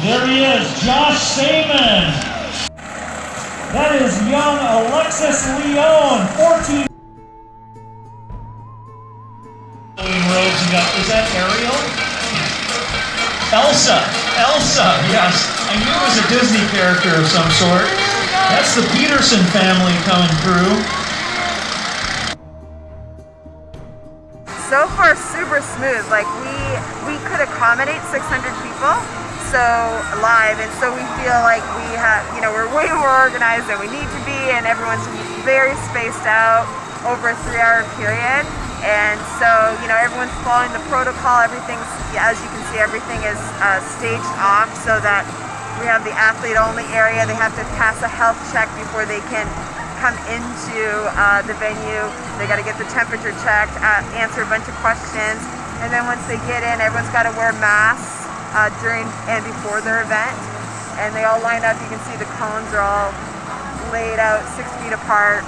There he is, Josh Saman. That is young Alexis Leon, 14. Robes, you got, is that Ariel? Elsa, yes. I knew it was a Disney character of some sort. That's the Peterson family coming through. So far, super smooth. Like we could accommodate 600 people. So live, and so we feel like we have, we're way more organized than we need to be, and everyone's very spaced out over a 3-hour period. And so, everyone's following the protocol. Everything's, as you can see, everything is staged off so that we have the athlete-only area. They have to pass a health check before they can come into the venue. They got to get the temperature checked, answer a bunch of questions, and then once they get in, everyone's got to wear masks during and before their event, and they all line up. You can see the cones are all laid out 6 feet apart,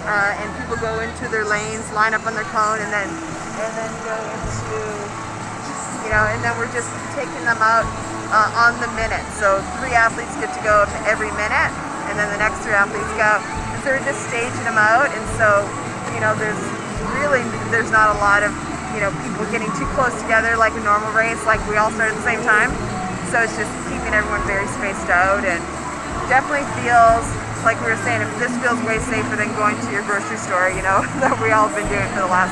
and people go into their lanes, line up on their cone, and then go into, and then we're just taking them out on the minute. So 3 athletes get to go every minute, and then the next 3 athletes go, and so we're just staging them out. And so there's not a lot of people getting too close together like a normal race, like we all start at the same time. So it's just keeping everyone very spaced out, and definitely feels, like we were saying, this feels way safer than going to your grocery store, that we all have been doing for the last